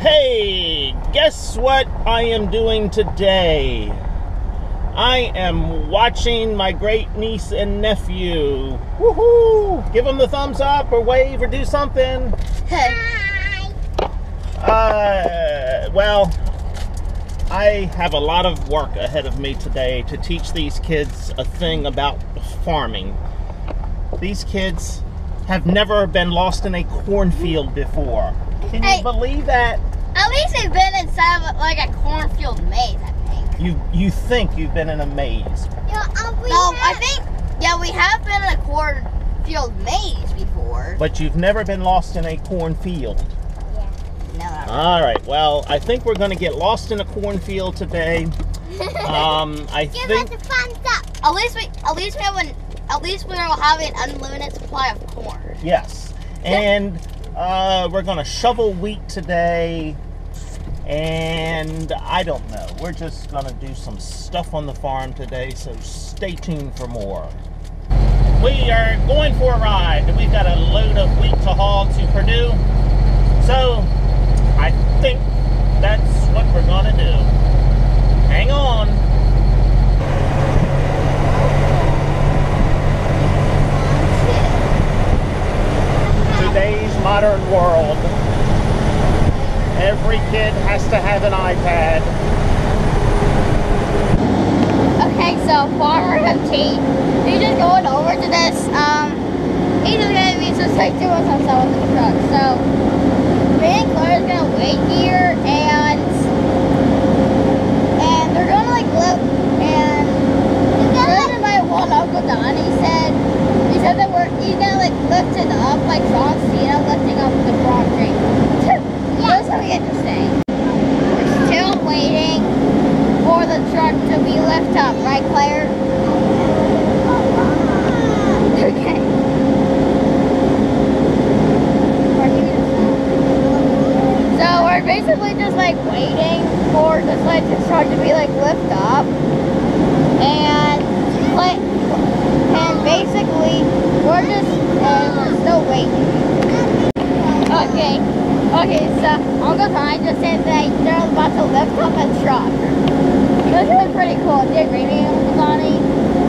Hey, guess what I am doing today? I am watching my great niece and nephew. Woohoo! Give them the thumbs up or wave or do something. Hey. Well, I have a lot of work ahead of me today to teach these kids a thing about farming. These kids have never been lost in a cornfield before. Can you believe that? At least they've been inside of like a cornfield maze, I think. You think you've been in a maze? Yeah, I think, yeah, we have been in a cornfield maze before. But you've never been lost in a cornfield. Yeah. No. All right. Well, I think we're going to get lost in a cornfield today. I Give think. us a thumbs up. At least we're having an unlimited supply of corn. Yes, and we're going to shovel wheat today. And I don't know. We're just going to do some stuff on the farm today, so stay tuned for more. We are going for a ride. We've got a load of wheat to haul to Perdue. So I think that's what we're going to do. Hang on. Today's modern world. Every kid has to have an iPad. Okay, so Farmer MT, he's just going over to this, he's just gonna be just like doing some stuff with the truck. So, me and Claire's gonna wait here, and they're gonna like look, and Claire and my one Uncle Don, he said that he's gonna like lift it up, like John Cena lifting up the Braun drink. That's gonna be interesting. We're still waiting for the truck to be lifted up, right, Claire? Okay. So we're basically just like waiting for just like the truck to be like lifted up, and basically we're still waiting. Okay, so Uncle Tony just said that they're about to lift up a truck. This is pretty cool. Do you agree with me, Uncle Tony?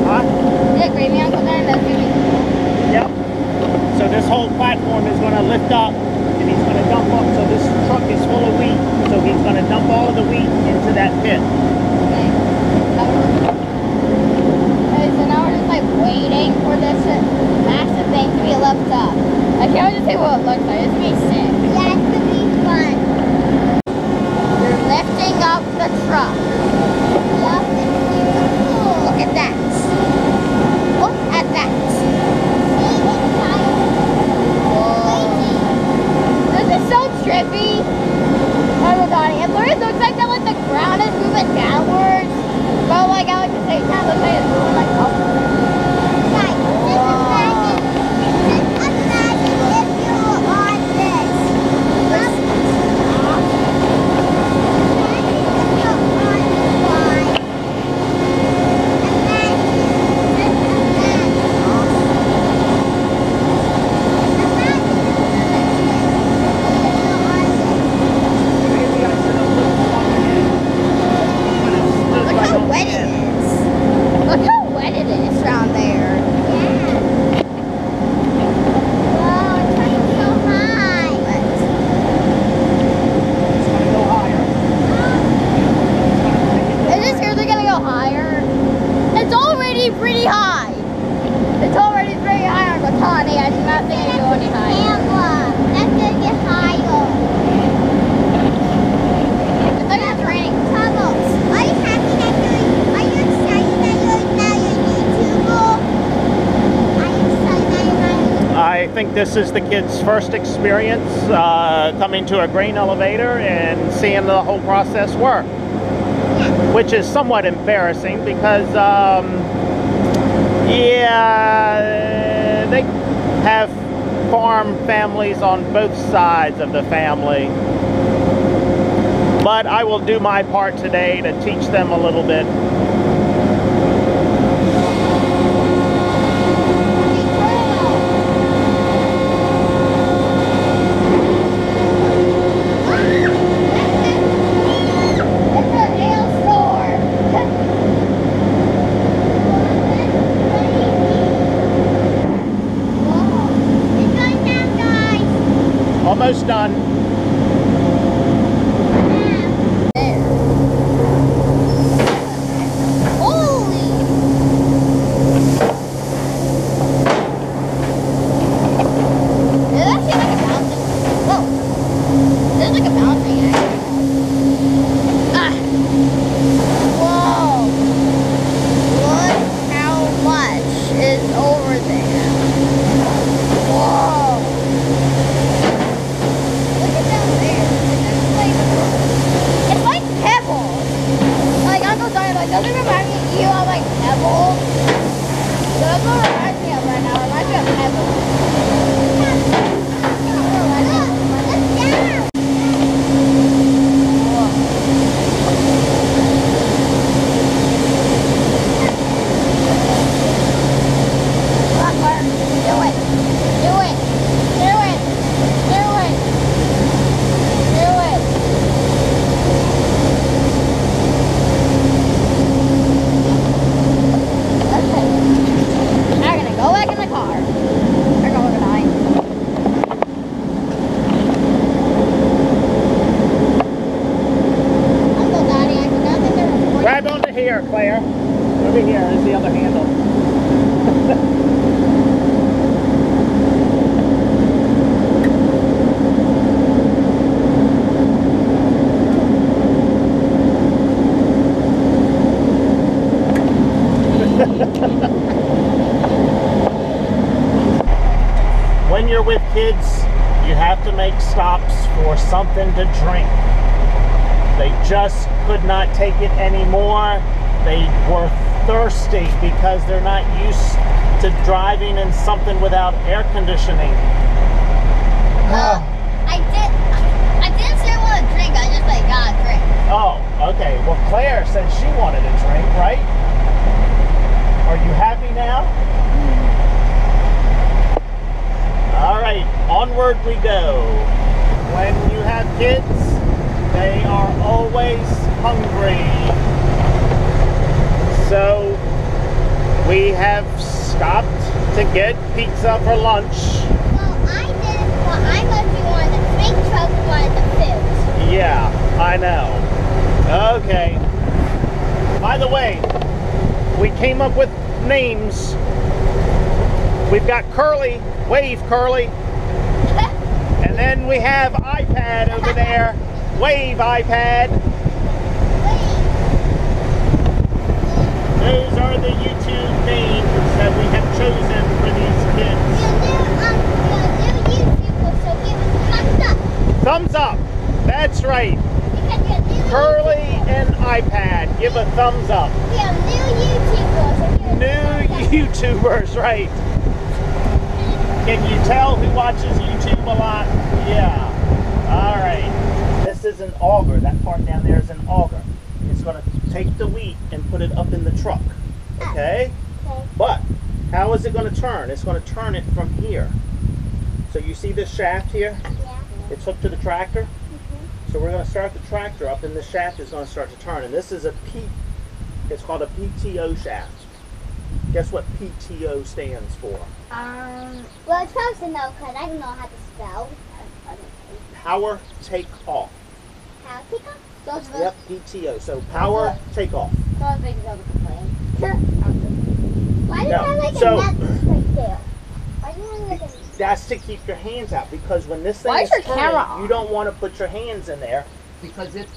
Huh? Do you agree with me, Uncle Tony? That's really cool. Yep. So this whole platform is going to lift up, and he's going to dump up. So this truck is full of wheat. So he's going to dump all of the wheat into that pit. Okay. So now we're just like waiting for this massive thing to be lifted up. I can't just say what it looks like. It's going to be sick. Yeah, it's going to be fun. They're lifting up the truck. Yep, it's super cool. Look at that. Look at that. See, it's kind of crazy. This is so trippy. Oh my god, it literally looks like that, like the ground is moving downwards. But like at the same time, it looks like it's moving like upwards. Guys, pretty high. It's already very high on Batani. I do not think it's going any higher. That's going to get higher. It's like it's raining. Tunnels. Are you happy that are you excited that you're now a YouTuber? Are you excited that you're now I think this is the kid's first experience coming to a grain elevator and seeing the whole process work. Yeah. Which is somewhat embarrassing because yeah, they have farm families on both sides of the family. But I will do my part today to teach them a little bit. done. There. Holy! There's actually like a bouncing. Whoa! There's like a bouncing action. Ah! Whoa! Look how much is over there. Whoa! Look at down there. It's like pebbles. Like Uncle Johnny, like doesn't it remind you of like pebbles? So that's what it reminds me of right now. It reminds me of pebbles. Grab onto here, Claire. Over here is the other handle. When you're with kids, you have to make stops for something to drink. They just could not take it anymore. They were thirsty because they're not used to driving in something without air conditioning. I didn't say I want to drink. I just like got a drink. Oh, okay. Well, Claire said she wanted a drink, right? Are you happy now? All right, onward we go. When you have kids, they are always hungry. So we have stopped to get pizza for lunch. Well, I didn't. Well, I thought you wanted the drink, Chuck wanted the food. Yeah, I know. Okay. By the way, we came up with names. We've got Curly. Wave, Curly. And then we have iPad over there. Wave, iPad. Those are the YouTube names that we have chosen for these kids. Your new YouTuber, so give us a thumbs up. Thumbs up. That's right. Because you're new Curly and iPad. Give a thumbs up. We have new YouTubers, so give us a thumbs up. New YouTubers, right. Can you tell who watches YouTube a lot? Yeah. All right. This is an auger. That part down there is an auger. It's going to take the wheat and put it up in the truck. Okay? Okay. But how is it going to turn? It's going to turn it from here. So you see this shaft here? Yeah. It's hooked to the tractor. So we're going to start the tractor up and the shaft is going to start to turn. And this is it's called a PTO shaft. Guess what PTO stands for? Well, it's supposed to know because I don't know how to spell. Power take off. How to pick up? Those Yep, PTO. So power take off. Those big is over the plane. Why do you No, have like so- a net right there? Why do you have like a... That's to keep your hands out because when this thing Why is is your turning, camera on? you don't want to put your hands in there because if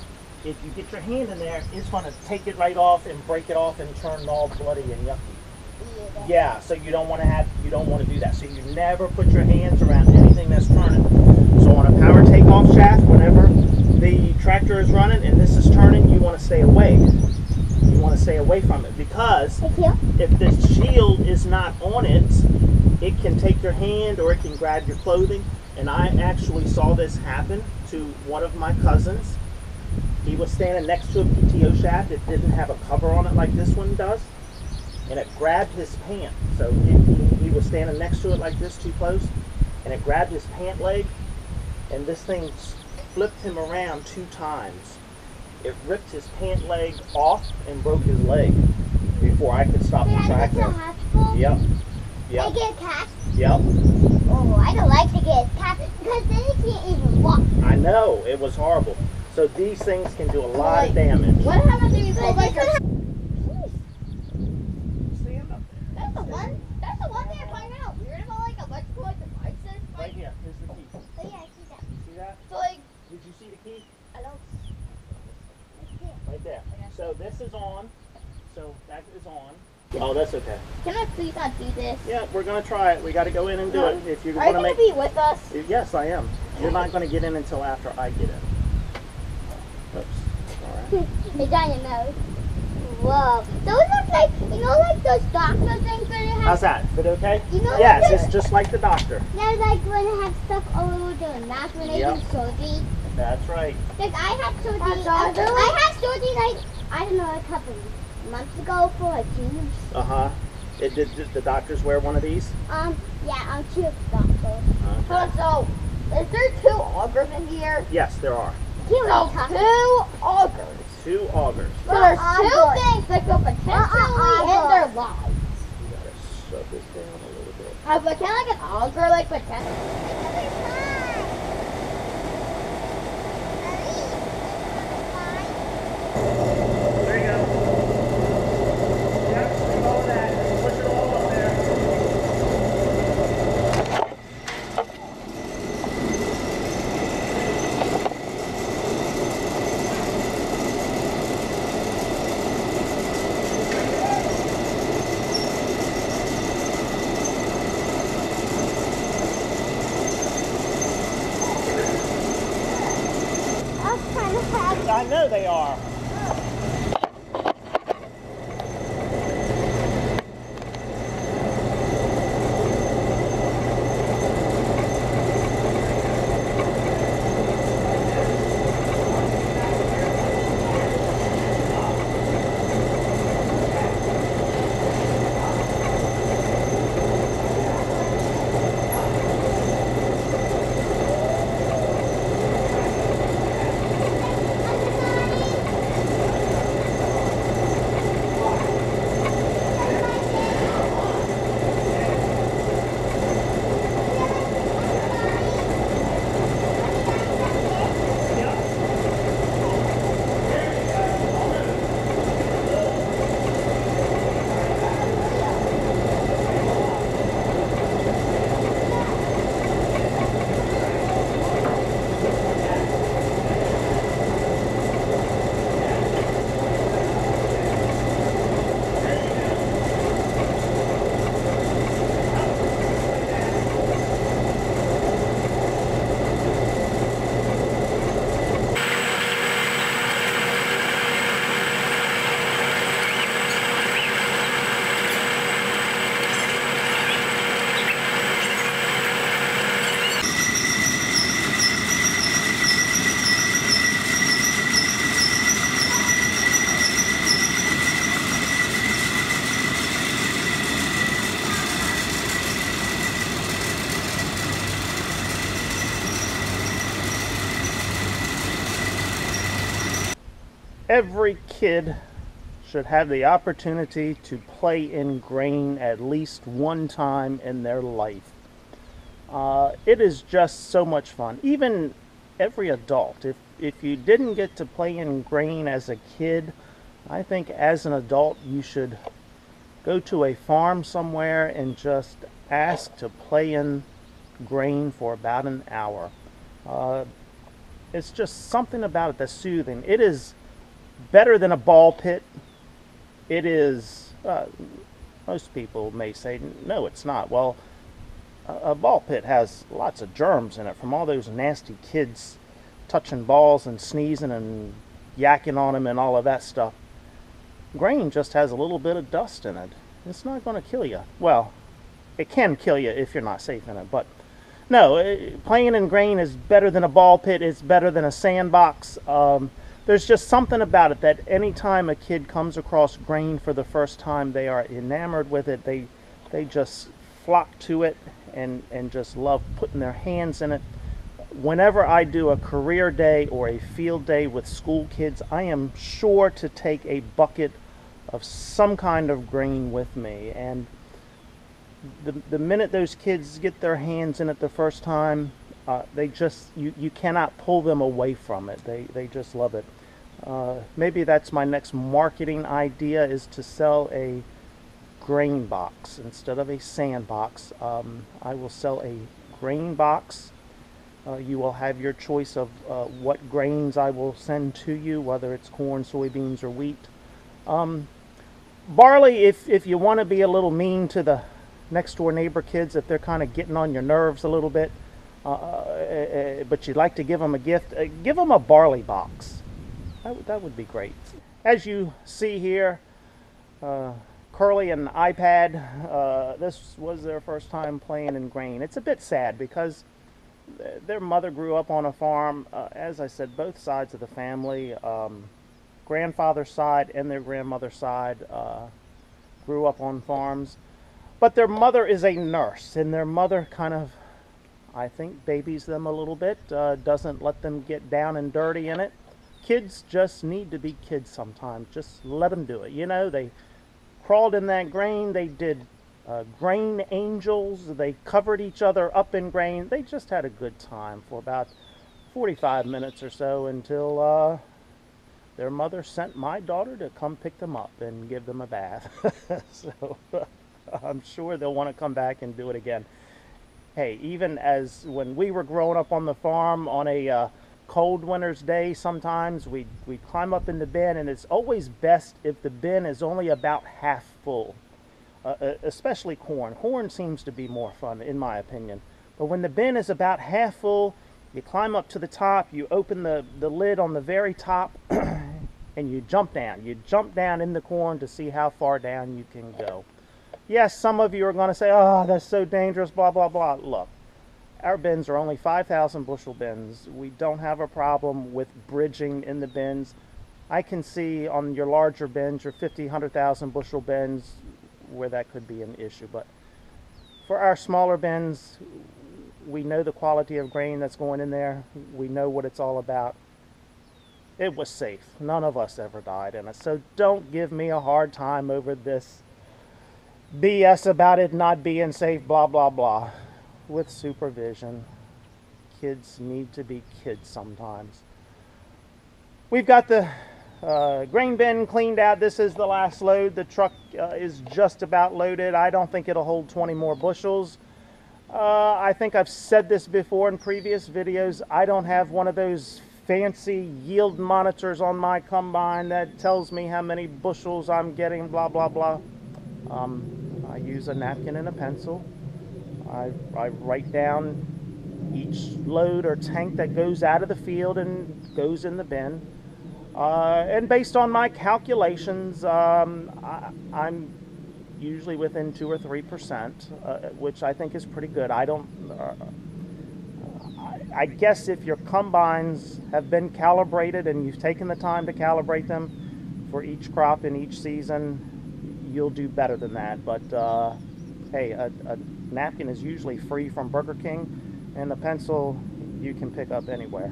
you get your hand in there, it's going to take it right off and break it off and turn all bloody and yucky. Yeah, so you don't want to do that. So you never put your hands around anything that's turning. So on a power takeoff shaft, whenever the tractor is running and this is turning, you want to stay away. You want to stay away from it because if the shield is not on it, it can take your hand or it can grab your clothing. And I actually saw this happen to one of my cousins. He was standing next to a PTO shaft. It didn't have a cover on it like this one does. And it grabbed his pant. So he was standing next to it like this, too close. And it grabbed his pant leg. And this thing flipped him around 2 times. It ripped his pant leg off and broke his leg before I could stop the tractor. Yep. Yep. They get cats? Yep. Oh, I don't like to get cats because then you can't even walk. I know, it was horrible. So these things can do a lot of damage. What happens if you pull like a... Stand up there. That's the one thing I find out weird about like electrical like devices. Right here, here's the key. Oh yeah, I see that. See that? So like... Did you see the key? I don't... Right there. So this is on. So that is on. Oh, that's okay. Can I please not do this? Yeah, we're going to try it. We got to go in and do it. If you Are you want to going to be with us? Yes, I am. You're not going to get in until after I get in. Oops. All right. It's on your nose. Whoa. Those look like, you know, like those doctor things where they have... How's that? Is it okay? You know, yes, like it's just like the doctor. Yeah, like when they have stuff all over their mouth when they do surgery. That's right. Like I had surgery. I had surgery like, I don't know, a couple months ago for a tube. Uh-huh. Did the doctors wear one of these? Yeah, tube doctor. Okay. So, is there 2 augers in here? Yes, there are. So, 2 augers. 2 augers. So there's 2 things that could potentially end their lives. You gotta shove this down a little bit. But can like an auger like potentially? There you go. Yep, leave all of that. Just push it all up there. I know they are. Every kid should have the opportunity to play in grain at least one time in their life. It is just so much fun. Even every adult. If you didn't get to play in grain as a kid, I think as an adult you should go to a farm somewhere and just ask to play in grain for about an hour. It's just something about it that's soothing. It is better than a ball pit. It is, most people may say, no, it's not. Well, a ball pit has lots of germs in it from all those nasty kids touching balls and sneezing and yakking on them and all of that stuff. Grain just has a little bit of dust in it. It's not going to kill you. Well, it can kill you if you're not safe in it, but no, playing in grain is better than a ball pit. It's better than a sandbox. There's just something about it that anytime a kid comes across grain for the first time, they are enamored with it. They just flock to it and just love putting their hands in it. Whenever I do a career day or a field day with school kids, I am sure to take a bucket of some kind of grain with me. And the minute those kids get their hands in it the first time, they just, you cannot pull them away from it. They just love it. Maybe that's my next marketing idea, is to sell a grain box instead of a sandbox. I will sell a grain box. You will have your choice of what grains I will send to you, whether it's corn, soybeans, or wheat. Barley, if you want to be a little mean to the next door neighbor kids, if they're kind of getting on your nerves a little bit, but you'd like to give them a gift, give them a barley box. That would be great. As you see here, Curly and iPad, this was their first time playing in grain. It's a bit sad because their mother grew up on a farm. As I said, both sides of the family, grandfather's side and their grandmother's side, grew up on farms. But their mother is a nurse, and their mother kind of, I think, babies them a little bit, doesn't let them get down and dirty in it. Kids just need to be kids sometimes. Just let them do it. You know, they crawled in that grain. They did grain angels. They covered each other up in grain. They just had a good time for about 45 minutes or so until their mother sent my daughter to come pick them up and give them a bath. So I'm sure they'll want to come back and do it again. Hey, even as when we were growing up on the farm on a cold winter's day, sometimes we'd climb up in the bin, and it's always best if the bin is only about half full, especially corn. Corn seems to be more fun, in my opinion. But when the bin is about half full, you climb up to the top, you open the lid on the very top, and you jump down. You jump down in the corn to see how far down you can go. Yes, some of you are going to say, oh, that's so dangerous, blah, blah, blah. Look, our bins are only 5,000 bushel bins. We don't have a problem with bridging in the bins. I can see on your larger bins, your 50, 100,000 bushel bins, where that could be an issue. But for our smaller bins, we know the quality of grain that's going in there. We know what it's all about. It was safe. None of us ever died in it. So don't give me a hard time over this BS about it not being safe, blah, blah, blah. With supervision. Kids need to be kids sometimes. We've got the grain bin cleaned out. This is the last load. The truck is just about loaded. I don't think it'll hold 20 more bushels. I think I've said this before in previous videos. I don't have one of those fancy yield monitors on my combine that tells me how many bushels I'm getting, blah, blah, blah. I use a napkin and a pencil. I write down each load or tank that goes out of the field and goes in the bin. And based on my calculations, I'm usually within 2 or 3%, which I think is pretty good. I guess if your combines have been calibrated and you've taken the time to calibrate them for each crop in each season, you'll do better than that. But hey, a napkin is usually free from Burger King, and a pencil you can pick up anywhere.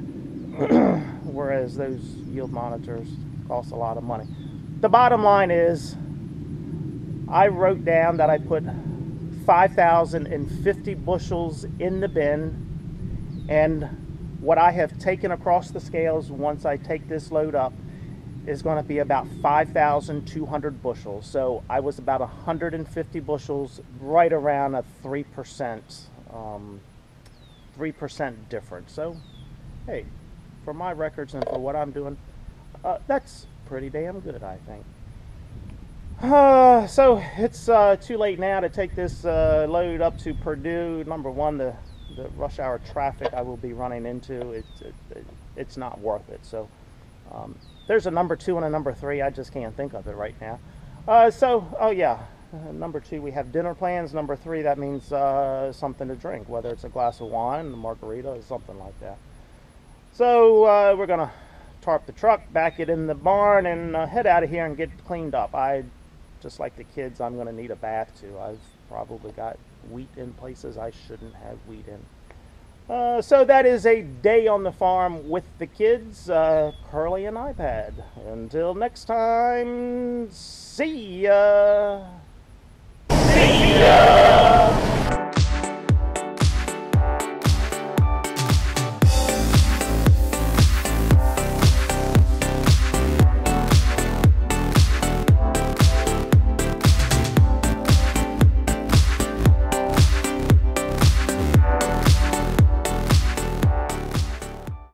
Whereas those yield monitors cost a lot of money. The bottom line is, I wrote down that I put 5,050 bushels in the bin, and what I have taken across the scales once I take this load up is going to be about 5,200 bushels. So I was about 150 bushels, right around a 3% difference. So, hey, for my records and for what I'm doing, that's pretty damn good, I think. So it's too late now to take this load up to Perdue. Number one, the rush hour traffic I will be running into, it's not worth it. So there's a number 2 and a number 3. I just can't think of it right now. Oh yeah, number 2, we have dinner plans. Number 3, that means something to drink, whether it's a glass of wine, a margarita, or something like that. So we're gonna tarp the truck, back it in the barn, and head out of here and get cleaned up. Just like the kids, I'm gonna need a bath too. I've probably got wheat in places I shouldn't have wheat in. So that is a day on the farm with the kids, Curly and iPad. Until next time, see ya!